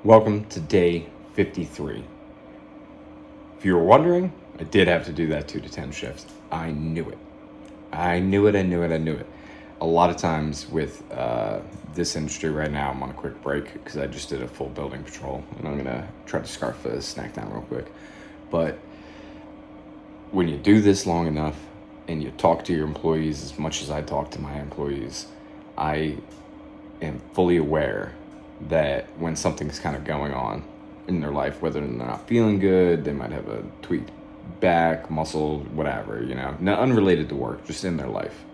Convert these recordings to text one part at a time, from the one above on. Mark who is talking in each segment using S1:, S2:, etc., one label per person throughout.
S1: Welcome to day 53. If you were wondering, I did have to do that 2 to 10 shifts. I knew it. I knew it. A lot of times with this industry right now, I'm on a quick break because I just did a full building patrol, and I'm gonna try to scarf a snack down real quick. But when you do this long enough and you talk to your employees as much as I talk to my employees, I am fully aware that when something's kind of going on in their life, whether they're not feeling good, they might have a tweaked back, muscle, whatever, unrelated to work, just in their life.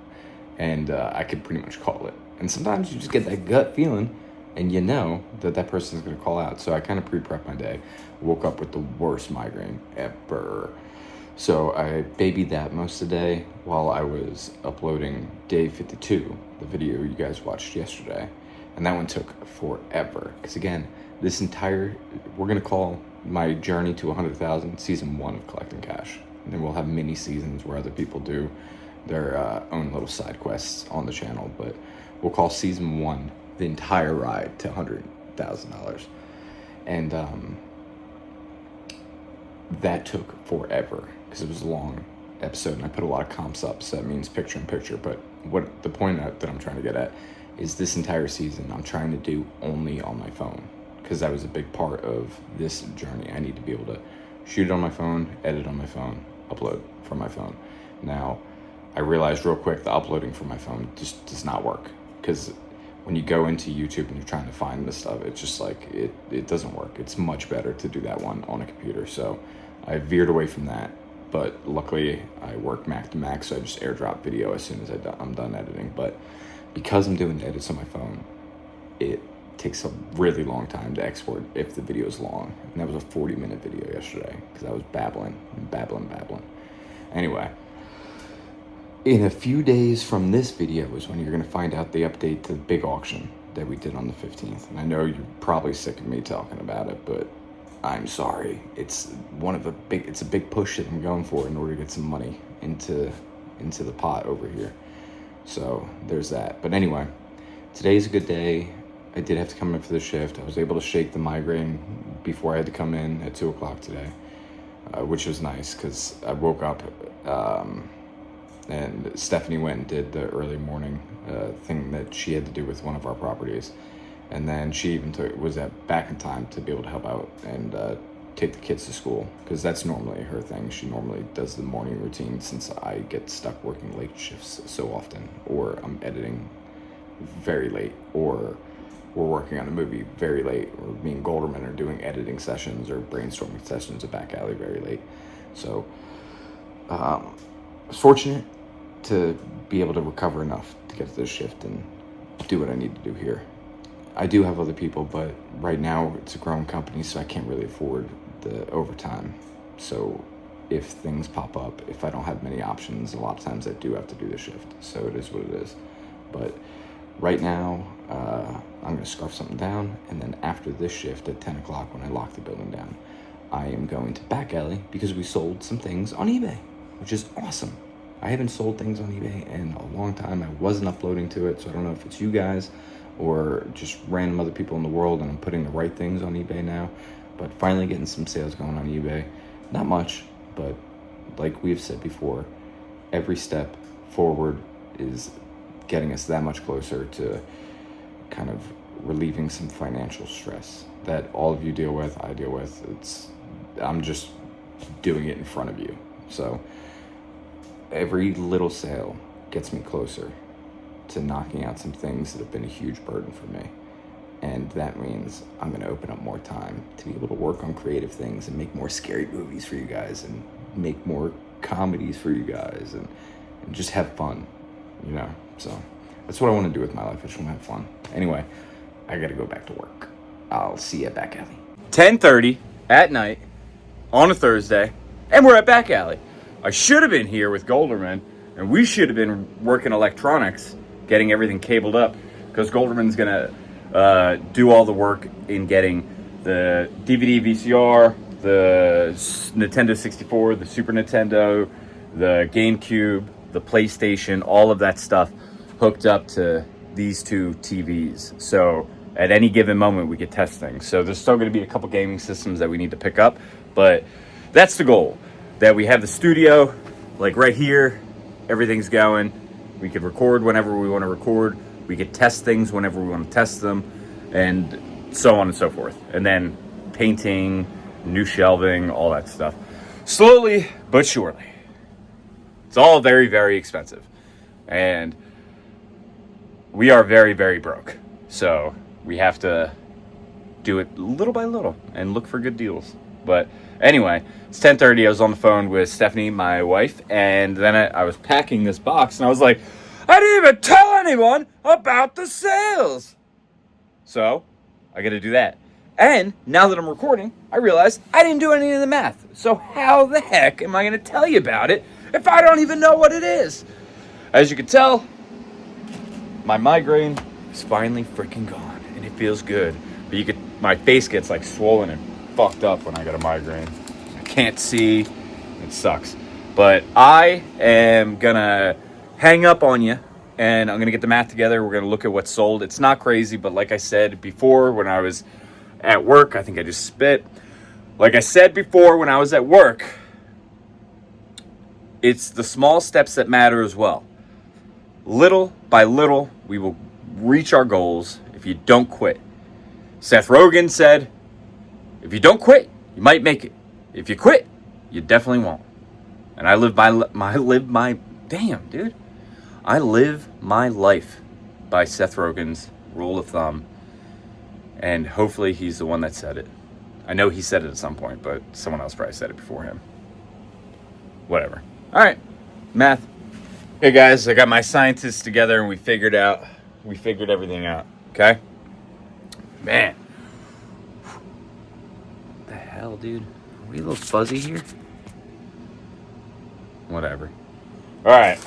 S1: And I could pretty much call it. And sometimes you just get that gut feeling and you know that person's going to call out. So I kind of pre-prepped my day. Woke up with the worst migraine ever. So I babied that most of the day while I was uploading day 52, the video you guys watched yesterday. And that one took forever. Because again, we're going to call my journey to 100,000 season 1 of collecting cash. And then we'll have mini seasons where other people do their own little side quests on the channel. But we'll call season 1 the entire ride to $100,000. And that took forever because it was a long episode and I put a lot of comps up, so that means picture in picture. But what the point that I'm trying to get at is this entire season I'm trying to do only on my phone, because that was a big part of this journey. I need to be able to shoot it on my phone, edit on my phone, upload from my phone. Now, I realized real quick the uploading from my phone just does not work, because when you go into YouTube and you're trying to find this stuff, it's just like, it doesn't work. It's much better to do that one on a computer. So I veered away from that, but luckily I work Mac to Mac, so I just airdrop video as soon as I'm done editing. But because I'm doing the edits on my phone, it takes a really long time to export if the video is long. And that was a 40-minute video yesterday because I was babbling. Anyway, in a few days from this video is when you're going to find out the update to the big auction that we did on the 15th. And I know you're probably sick of me talking about it, but I'm sorry. It's a big push that I'm going for in order to get some money into the pot over here. So there's that. But anyway, today's a good day. I did have to come in for the shift. I was able to shake the migraine before I had to come in at 2 o'clock today, which was nice because I woke up and Stephanie went and did the early morning thing that she had to do with one of our properties. And then she even was back in time to be able to help out and take the kids to school, because that's normally her thing. She normally does the morning routine since I get stuck working late shifts so often, or I'm editing very late, or we're working on a movie very late, or me and Golderman are doing editing sessions or brainstorming sessions at Back Alley very late. So I was fortunate to be able to recover enough to get to this shift and do what I need to do here. I do have other people, but right now it's a growing company, so I can't really afford the overtime. So if things pop up, if I don't have many options, a lot of times I do have to do the shift. So it is what it is. But right now, I'm going to scarf something down, and then after this shift at 10 o'clock when I lock the building down, I am going to Back Alley because we sold some things on eBay, which is awesome. I haven't sold things on eBay in a long time. I wasn't uploading to it, so I don't know if it's you guys or just random other people in the world, and I'm putting the right things on eBay now. But finally getting some sales going on eBay. Not much, but like we've said before, every step forward is getting us that much closer to kind of relieving some financial stress that all of you deal with, I deal with. I'm just doing it in front of you. So every little sale gets me closer to knocking out some things that have been a huge burden for me. And that means I'm going to open up more time to be able to work on creative things and make more scary movies for you guys and make more comedies for you guys and just have fun, So that's what I want to do with my life. I just want to have fun. Anyway, I got to go back to work. I'll see you at Back Alley. 10:30 at night on a Thursday, and we're at Back Alley. I should have been here with Golderman, and we should have been working electronics, getting everything cabled up, because Golderman's going to do all the work in getting the DVD VCR, the Nintendo 64, the Super Nintendo, the GameCube, the PlayStation, all of that stuff hooked up to these two TVs. So at any given moment we could test things. So there's still going to be a couple gaming systems that we need to pick up, but that's the goal, that we have the studio like right here, everything's going, we could record whenever we want to record, we could test things whenever we want to test them, and so on and so forth. And then painting, new shelving, all that stuff. Slowly but surely. It's all very, very expensive. And we are very, very broke. So we have to do it little by little and look for good deals. But anyway, it's 10:30. I was on the phone with Stephanie, my wife, and then I was packing this box, and I was like, I didn't even tell anyone about the sales. So I got to do that. And now that I'm recording, I realized I didn't do any of the math. So how the heck am I going to tell you about it if I don't even know what it is? As you can tell, my migraine is finally freaking gone, and it feels good. But my face gets like swollen and fucked up when I get a migraine. I can't see. It sucks. But I am going to hang up on you, and I'm going to get the math together. We're going to look at what's sold. It's not crazy, but like I said before, when I was at work, I think I just spit. Like I said before, when I was at work, it's the small steps that matter as well. Little by little, we will reach our goals if you don't quit. Seth Rogen said, if you don't quit, you might make it. If you quit, you definitely won't. And I live my life by Seth Rogen's rule of thumb. And hopefully he's the one that said it. I know he said it at some point, but someone else probably said it before him. Whatever. All right, math. Hey guys, I got my scientists together and we figured everything out. Okay? Man. What the hell, dude? Are we a little fuzzy here? Whatever. All right.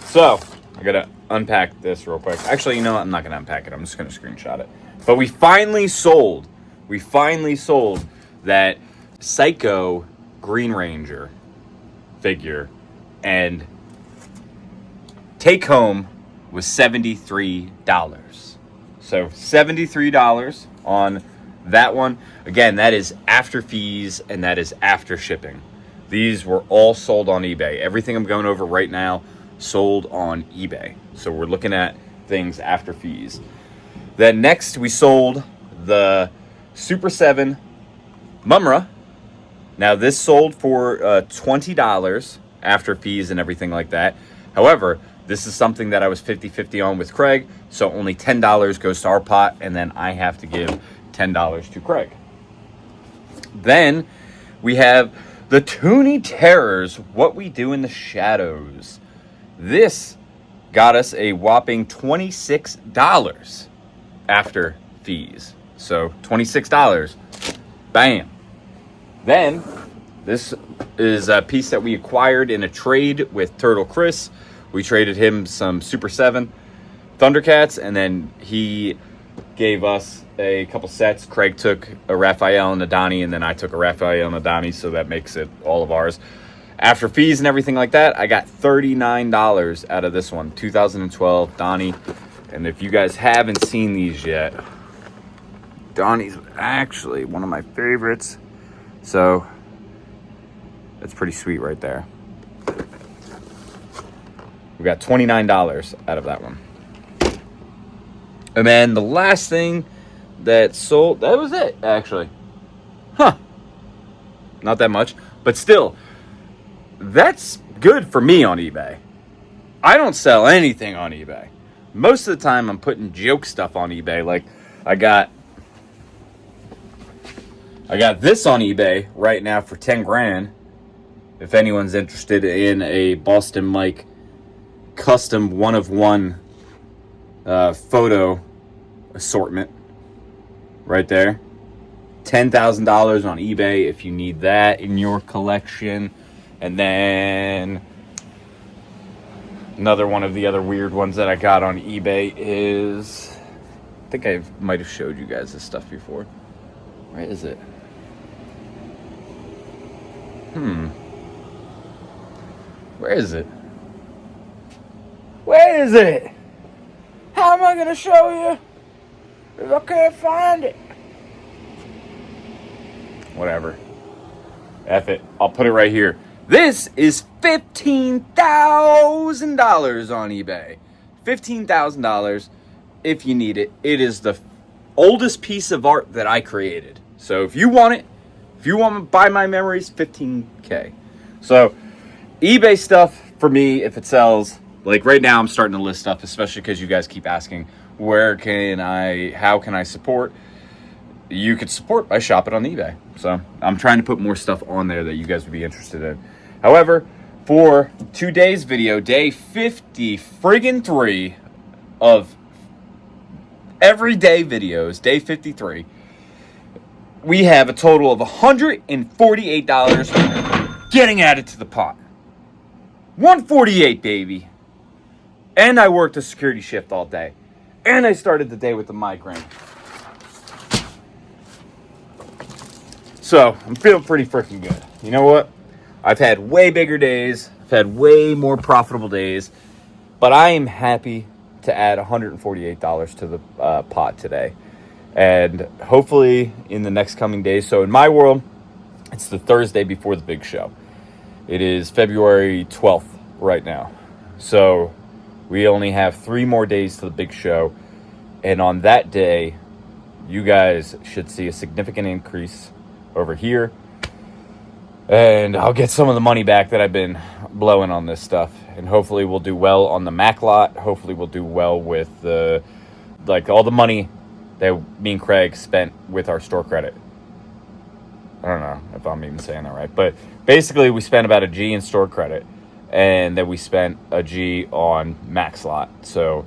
S1: So, I got to unpack this real quick. Actually, you know what? I'm not going to unpack it. I'm just going to screenshot it. But we finally sold that Psycho Green Ranger figure, and take home was $73. So $73 on that one. Again, that is after fees and that is after shipping. These were all sold on eBay. Everything I'm going over right now sold on eBay. So we're looking at things after fees. Then next we sold the Super 7 Mumra. Now this sold for $20 after fees and everything like that. However, this is something that I was 50-50 on with Craig, so only $10 goes to our pot, and then I have to give $10 to Craig. Then we have the Toonie Terrors, What We Do in the Shadows. This got us a whopping $26 after fees. So $26. Bam. Then this is a piece that we acquired in a trade with Turtle Chris. We traded him some Super 7 Thundercats, and then he gave us a couple sets. Craig took a Raphael and a Donnie, and then I took a Raphael and a Donnie, so that makes it all of ours. After fees and everything like that, I got $39 out of this one. 2012 Donnie. And if you guys haven't seen these yet, Donnie's actually one of my favorites. So that's pretty sweet right there. We got $29 out of that one. And then the last thing that sold, that was it, actually. Huh. Not that much. But still, that's good for me on eBay. I don't sell anything on eBay. Most of the time, I'm putting joke stuff on eBay. Like, I got this on eBay right now for 10 grand. If anyone's interested in a Boston Mike custom one-of-one photo assortment, right there. $10,000 on eBay if you need that in your collection. And then another one of the other weird ones that I got on eBay is, I think I might have showed you guys this stuff before. Where is it? Where is it? Where is it? How am I going to show you? I can't find it. Whatever. F it. I'll put it right here. This is $15,000 on eBay. $15,000 if you need it. It is the oldest piece of art that I created. So if you want it, if you want to buy my memories, $15K. So eBay stuff for me, if it sells, like right now I'm starting to list stuff, especially because you guys keep asking, how can I support? You could support by shopping on eBay. So I'm trying to put more stuff on there that you guys would be interested in. However, for today's video, day 50 friggin' 3 of everyday videos, day 53, we have a total of $148 getting added to the pot. 148, baby. And I worked a security shift all day. And I started the day with a migraine. So, I'm feeling pretty freaking good. You know what? I've had way bigger days. I've had way more profitable days. But I am happy to add $148 to the pot today. And hopefully in the next coming days. So in my world, it's the Thursday before the big show. It is February 12th right now. So we only have 3 more days to the big show. And on that day, you guys should see a significant increase over here. And I'll get some of the money back that I've been blowing on this stuff. And hopefully we'll do well on the Mac lot. Hopefully we'll do well with all the money that me and Craig spent with our store credit. I don't know if I'm even saying that right. But basically we spent about a G in store credit. And then we spent a G on Mac slot. So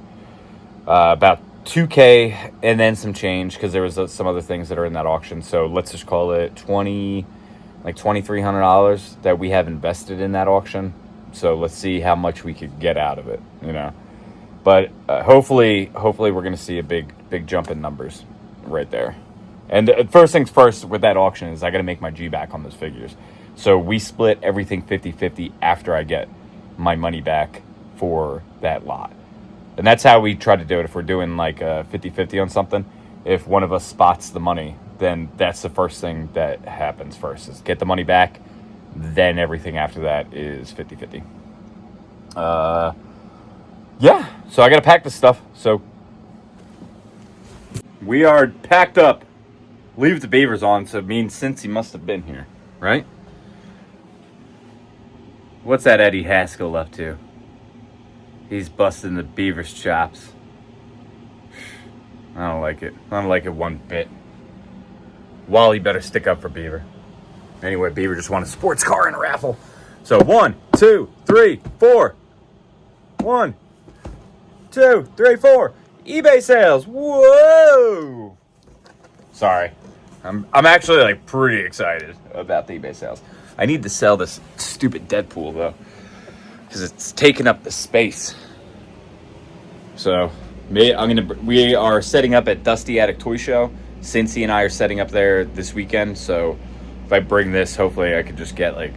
S1: about 2K and then some change because there was some other things that are in that auction. So let's just call it $2,300 that we have invested in that auction. So let's see how much we could get out of it, you know. But hopefully we're going to see a big jump in numbers right there. And first things first with that auction is I got to make my G back on those figures. So we split everything 50-50 after I get my money back for that lot. And that's how we try to do it. If we're doing like 50-50 on something, if one of us spots the money, then that's the first thing that happens first is get the money back. Then everything after that is 50-50. Yeah, so I got to pack this stuff. So we are packed up. Leave the beavers on, so it means Cincy must have been here, right? What's that Eddie Haskell up to? He's busting the beaver's chops. I don't like it. I don't like it one bit. Wally better stick up for Beaver. Anyway, Beaver just won a sports car in a raffle. So 1, 2, 3, 4. 1, 2, 3, 4. eBay sales. Whoa! Sorry. I'm actually like pretty excited about the eBay sales. I need to sell this stupid Deadpool though, because it's taking up the space. So we are setting up at Dusty Attic Toy Show. Cincy and I are setting up there this weekend. So if I bring this, hopefully I could just get like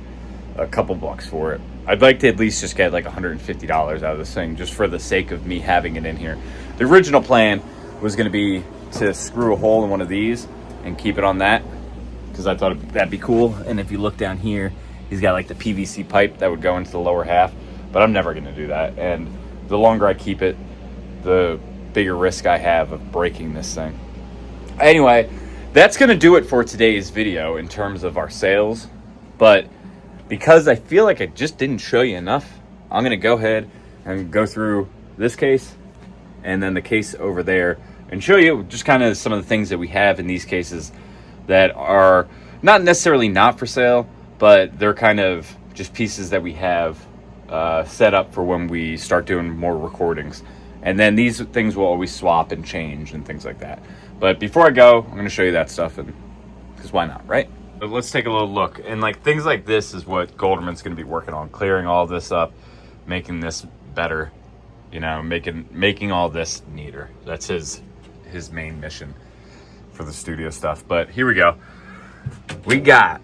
S1: a couple bucks for it. I'd like to at least just get like $150 out of this thing, just for the sake of me having it in here. The original plan was going to be to screw a hole in one of these and keep it on that, because I thought that'd be cool. And if you look down here, he's got like the PVC pipe that would go into the lower half, but I'm never going to do that. And the longer I keep it, the bigger risk I have of breaking this thing. Anyway, that's going to do it for today's video in terms of our sales. But because I feel like I just didn't show you enough, I'm going to go ahead and go through this case and then the case over there and show you just kind of some of the things that we have in these cases that are not necessarily not for sale, but they're kind of just pieces that we have set up for when we start doing more recordings. And then these things will always swap and change and things like that. But before I go, I'm going to show you that stuff, and because why not, right? But let's take a little look. And like things like this is what Golderman's going to be working on, clearing all this up, making this better, you know, making all this neater. That's his main mission for the studio stuff. But here we go. We got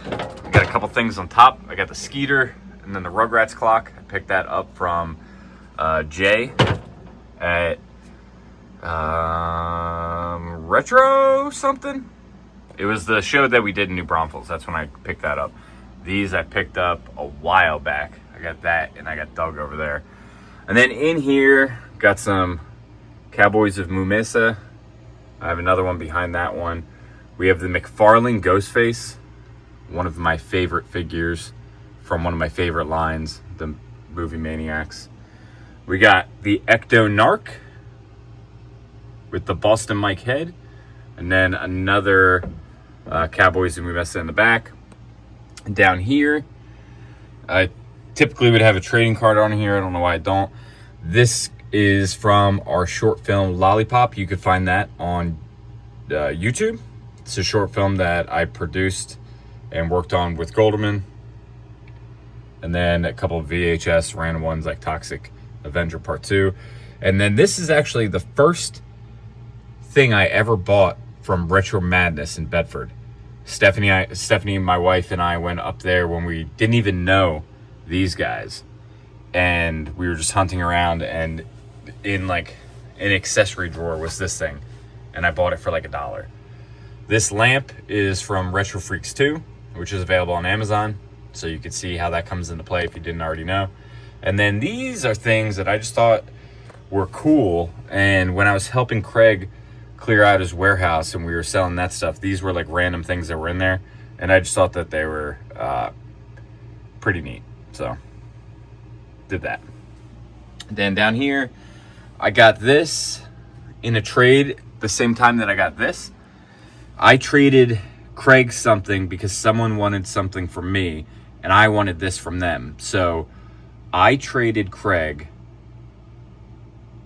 S1: a couple things on top. I got the Skeeter and then the Rugrats clock. I picked that up from Jay at Retro something. It was the show that we did in New Braunfels. That's when I picked that up. These I picked up a while back. I got that, and I got Doug over there. And then in here, got some Cowboys of Moo Mesa. I have another one behind that one. We have the McFarlane Ghostface, one of my favorite figures from one of my favorite lines, the movie Maniacs. We got the Ecto Narc with the Boston Mike head, and then another Cowboys of Moo Mesa in the back. And down here, I typically would have a trading card on here. I don't know why I don't. This is from our short film Lollipop. You could find that on YouTube. It's a short film that I produced and worked on with Golderman. And then a couple of VHS random ones like Toxic Avenger Part 2. And then this is actually the first thing I ever bought from Retro Madness in Bedford. Stephanie, my wife, and I went up there when we didn't even know these guys. And we were just hunting around, and in like an accessory drawer was this thing. And I bought it for like $1. This lamp is from Retro Freaks 2, which is available on Amazon. So you can see how that comes into play if you didn't already know. And then these are things that I just thought were cool. And when I was helping Craig clear out his warehouse and we were selling that stuff, these were like random things that were in there. And I just thought that they were pretty neat. So did that. Then down here, I got this in a trade the same time that I got this. I traded Craig something because someone wanted something from me and I wanted this from them. So I traded Craig.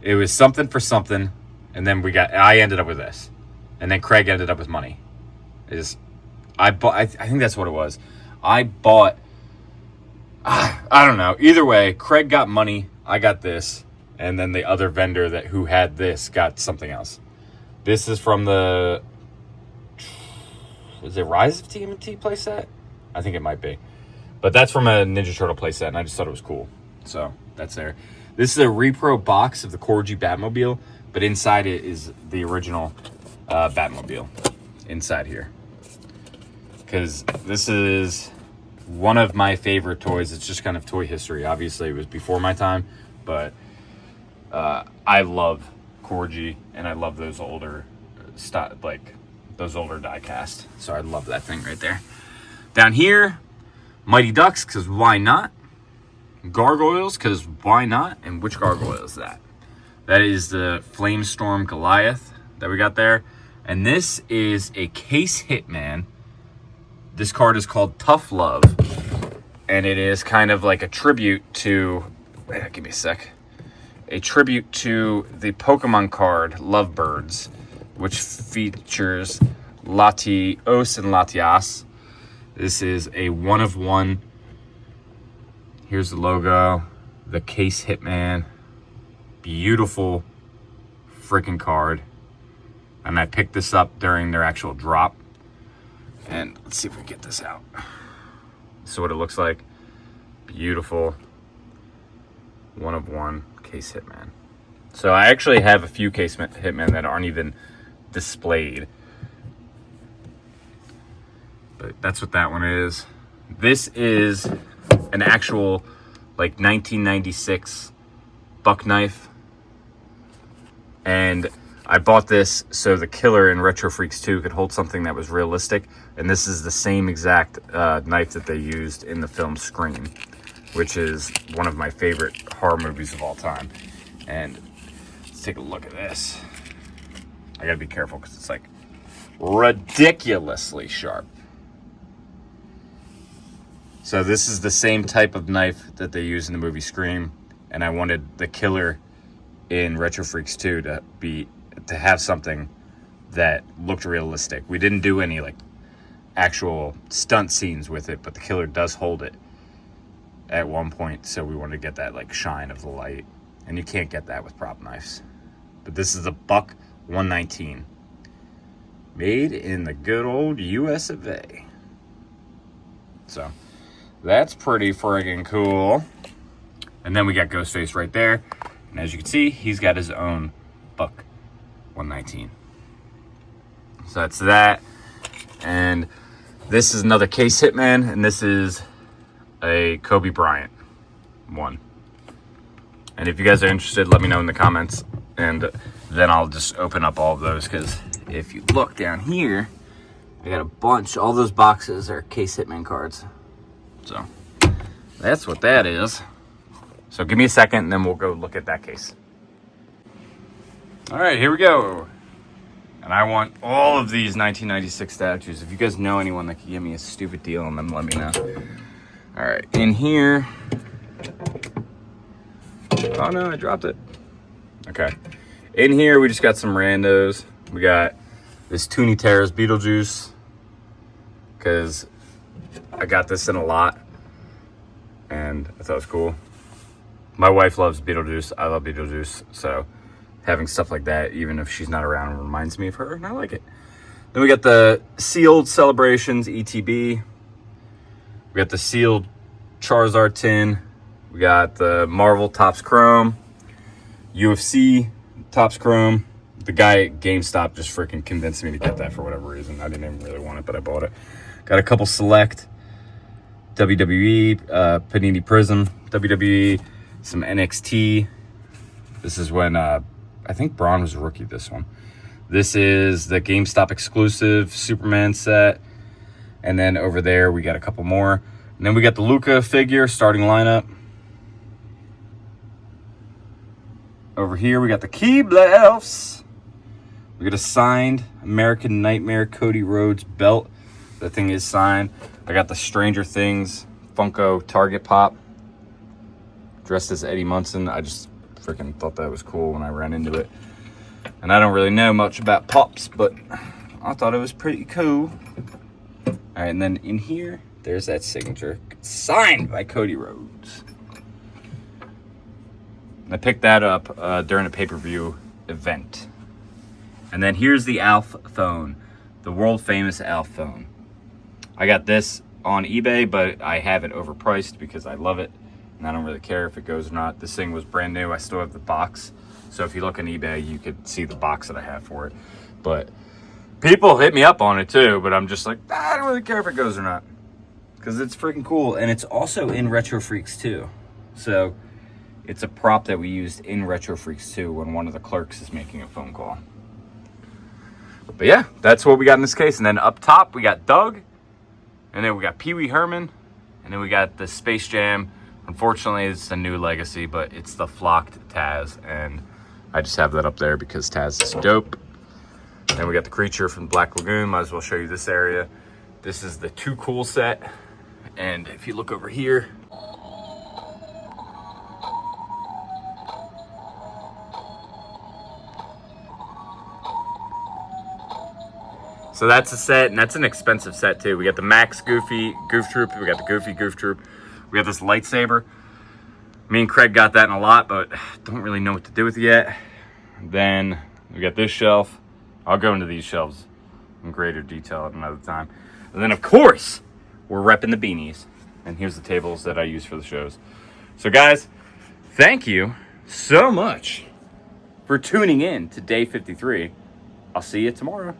S1: It was something for something, and then I ended up with this. And then Craig ended up with money. I think that's what it was. I bought, I don't know. Either way, Craig got money, I got this, and then the other vendor who had this got something else. This is from the, is it Rise of TMNT playset? I think it might be. But that's from a Ninja Turtle playset, and I just thought it was cool. So that's there. This is a repro box of the Corgi Batmobile, but inside it is the original Batmobile inside here. Because this is one of my favorite toys. It's just kind of toy history. Obviously, it was before my time, but I love Corgi, and I love those older those older die cast. So I love that thing right there. Down here, Mighty Ducks, because why not? Gargoyles, because why not? And which gargoyle is that? That is the Flamestorm Goliath that we got there. And this is a Case Hitman. This card is called Tough Love. And it is kind of like a tribute to... give me a sec. A tribute to the Pokemon card Lovebirds, which features Latios and Latias. This is a 1-of-1. Here's the logo, the Case Hitman. Beautiful freaking card. And I picked this up during their actual drop. And let's see if we get this out. This is what it looks like. Beautiful 1-of-1 Case Hitman. So I actually have a few Case Hitman that aren't even displayed. But that's what that one is. This is an actual like 1996 buck knife. And I bought this so the killer in Retro Freaks 2 could hold something that was realistic. And this is the same exact knife that they used in the film Scream, which is one of my favorite horror movies of all time. And let's take a look at this. I gotta be careful because it's like ridiculously sharp. So this is the same type of knife that they use in the movie Scream, and I wanted the killer in Retro Freaks 2 to have something that looked realistic. We didn't do any like actual stunt scenes with it, but the killer does hold it at one point, so we wanted to get that like shine of the light, and you can't get that with prop knives. But this is a Buck 119, made in the good old US of A. So that's pretty friggin' cool. And then we got Ghostface right there. And as you can see, he's got his own Buck 119. So that's that. And this is another case Hitman, and this is a Kobe Bryant one. And if you guys are interested, let me know in the comments, and then I'll just open up all of those, because if you look down here, I got a bunch. All those boxes are case Hitman cards. So that's what that is. So give me a second, and then we'll go look at that case. All right, here we go. And I want all of these 1996 statues. If you guys know anyone that can give me a stupid deal on them, let me know. All right, in here. Oh no, I dropped it. Okay. In here, we just got some randos. We got this Toonie Terrace Beetlejuice, because I got this in a lot, and I thought it was cool. My wife loves Beetlejuice. I love Beetlejuice, so having stuff like that, even if she's not around, reminds me of her, and I like it. Then we got the sealed Celebrations ETB. We got the sealed Charizard tin. We got the Marvel Topps Chrome. UFC Topps Chrome. The guy at GameStop just freaking convinced me to get that for whatever reason. I didn't even really want it, but I bought it. Got a couple select WWE, Panini Prism, WWE, some NXT. This is when I think Braun was a rookie, this one. This is the GameStop exclusive Superman set. And then over there, we got a couple more. And then we got the Luka figure, starting lineup. Over here, we got the Key-Blefs. We got a signed American Nightmare Cody Rhodes belt. That thing is signed. I got the Stranger Things Funko Target Pop. Dressed as Eddie Munson. I just freaking thought that was cool when I ran into it. And I don't really know much about Pops, but I thought it was pretty cool. All right, and then in here, there's that signature. Signed by Cody Rhodes. I picked that up during a pay-per-view event. And then here's the Alf phone, the world-famous Alf phone. I got this on eBay, but I have it overpriced because I love it, and I don't really care if it goes or not. This thing was brand new. I still have the box. So if you look on eBay, you could see the box that I have for it. But people hit me up on it too, but I'm just like, I don't really care if it goes or not, because it's freaking cool. And it's also in Retro Freaks 2. So it's a prop that we used in Retro Freaks 2 when one of the clerks is making a phone call. But yeah, that's what we got in this case. And then up top, we got Doug. And then we got Pee Wee Herman. And then we got the Space Jam. Unfortunately, it's a new legacy, but it's the flocked Taz. And I just have that up there because Taz is dope. Then we got the Creature from Black Lagoon. Might as well show you this area. This is the Too Cool set. And if you look over here, so that's a set, and that's an expensive set too. We got the Max Goofy Goof Troop. We got the Goofy Goof Troop. We got this lightsaber. Me and Craig got that in a lot, but don't really know what to do with it yet. Then we got this shelf. I'll go into these shelves in greater detail at another time. And then, of course, we're repping the beanies. And here's the tables that I use for the shows. So, guys, thank you so much for tuning in to day 53. I'll see you tomorrow.